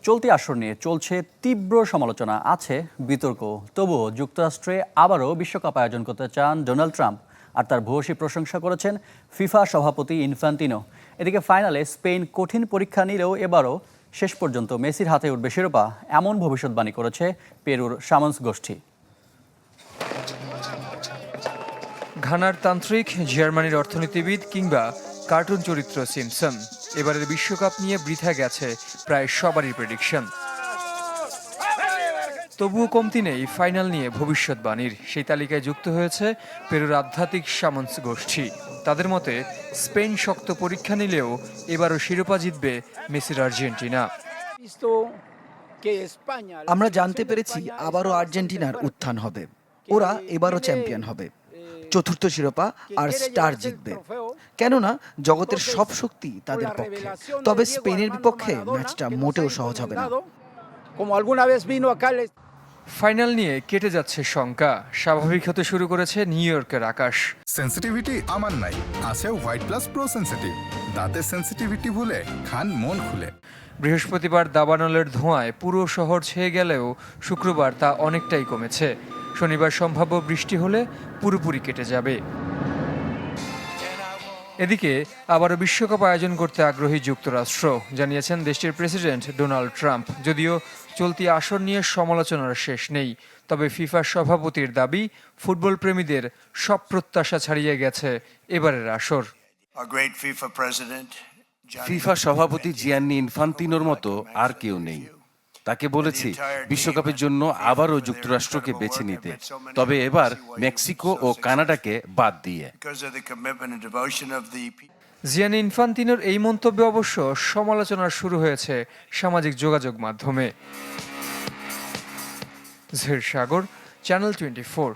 চলতি আসর নিয়ে চলছে তীব্র সমালোচনা, আছে বিতর্ক। তবুও যুক্তরাষ্ট্রে আবারও বিশ্বকাপ আয়োজন করতে চান ডোনাল্ড ট্রাম্প, আর তার ভূয়সী প্রশংসা করেছেন ফিফা সভাপতি ইনফ্যান্টিনো। এদিকে ফাইনালে স্পেন কঠিন পরীক্ষা নিলেও এবারও শেষ পর্যন্ত মেসির হাতে উঠবে শিরোপা, এমন ভবিষ্যৎবাণী করেছে পেরুর সামন্স গোষ্ঠী। ঘানার তান্ত্রিক, জার্মানির অর্থনীতিবিদ কিংবা কার্টুন চরিত্র সিম্পসন, এবারের বিশ্বকাপ নিয়ে বৃথা গেছে প্রায় সবারই প্রেডিকশন। তবুও কমতি নেই ফাইনাল নিয়ে ভবিষ্যৎবাণীর। সেই তালিকায় যুক্ত হয়েছে পেরুর আধ্যাত্মিক সামন্স গোষ্ঠী। তাদের মতে স্পেন শক্ত পরীক্ষা নিলেও এবারও শিরোপা জিতবে মেসির আর্জেন্টিনা। আমরা জানতে পেরেছি আবারও আর্জেন্টিনার উত্থান হবে, ওরা এবারও চ্যাম্পিয়ন হবে, চতুর্থ শিরোপা আর স্টার জিতবে। কেননা জগতের সব শক্তি তাদের পক্ষে। তবে স্পেনের বিপক্ষে ম্যাচটা মোটেও সহজ হবে না। ফাইনাল নিয়ে কেটে যাচ্ছে শঙ্কা, স্বাভাবিক হতে শুরু করেছে নিউ ইয়র্কের আকাশ। সেন্সিটিভিটি আমার নাই, আছে হোয়াইট প্লাস প্রো সেন্সিটিভ। দাঁতের সেন্সিটিভিটি ভুলে খান মন খুলে। বৃহস্পতিবার দাবানলের ধোঁয়ায় পুরো শহর ছেয়ে গেলেও শুক্রবার তা অনেকটাই কমেছে। শনিবার সম্ভাব্য বৃষ্টি হলে পুরোপুরি কেটে যাবে। এদিকে আবারও বিশ্বকাপ আয়োজন করতে আগ্রহী যুক্তরাষ্ট্র, জানিয়েছেন দেশটির প্রেসিডেন্ট ডোনাল্ড ট্রাম্প। যদিও চলতি আসর নিয়ে সমালোচনার শেষ নেই, তবে ফিফার সভাপতির দাবি ফুটবল প্রেমীদের সব প্রত্যাশা ছাড়িয়ে গেছে এবারের আসর। ফিফা সভাপতি জিয়ান্নি ইনফান্তিনোর মতো আর কেউ নেই। তাকে বলেছি বিশ্বকাপের জন্য আবারও যুক্তরাষ্ট্রকে বেছে নিতে, তবে এবার মেক্সিকো ও কানাডাকে বাদ দিয়ে। জিয়ানি ইনফান্তিনোর এই মন্তব্যে অবশ্য সমালোচনা শুরু হয়েছে সামাজিক যোগাযোগ মাধ্যমে। জহির সাগর, চ্যানেল 24।